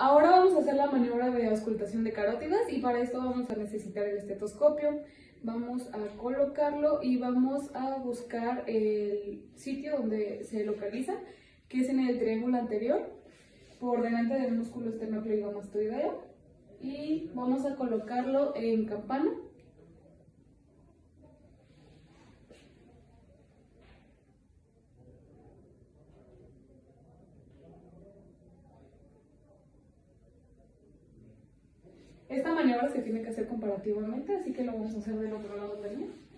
Ahora vamos a hacer la maniobra de auscultación de carótidas y para esto vamos a necesitar el estetoscopio. Vamos a colocarlo y vamos a buscar el sitio donde se localiza, que es en el triángulo anterior, por delante del músculo esternocleidomastoideo, y vamos a colocarlo en campana. Esta maniobra se tiene que hacer comparativamente, así que lo vamos a hacer del otro lado también.